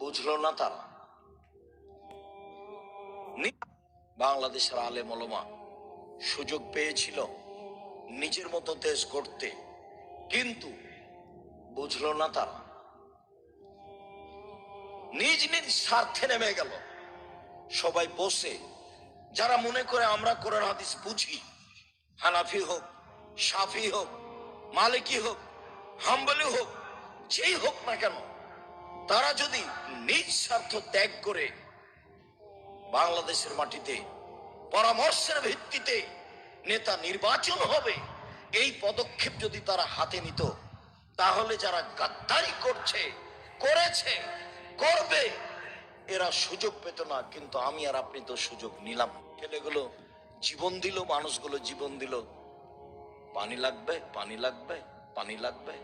বুঝলো না তারা। বাংলাদেশের আলেম ওলামা সুযোগ পেয়েছিল নিজের মতো দেশ গড়তে, কিন্তু বুঝলো না তারা। নিজ নিজ স্বার্থে নেমে গেল। সবাই বসে, যারা মনে করে আমরা কোরআন হাদিস বুঝি, হানাফি হোক, শাফি হোক, মালিকি হোক, হাম্বলি হোক, যেই হোক না কেন, তারা যদি নিজ স্বার্থ ত্যাগ করে বাংলাদেশের মাটিতে পরামর্শের ভিত্তিতে নেতা নির্বাচন হবে, এই পদক্ষেপ যদি তারা হাতে নিত, তাহলে যারা গাদ্দারি করছে, করেছে, করবে, এরা সুযোগ পেত না। কিন্তু আমি আর আপনি তো সুযোগ নিলাম। ছেলেগুলো জীবন দিল, মানুষগুলো জীবন দিল। পানি লাগবে, পানি লাগবে, পানি লাগবে।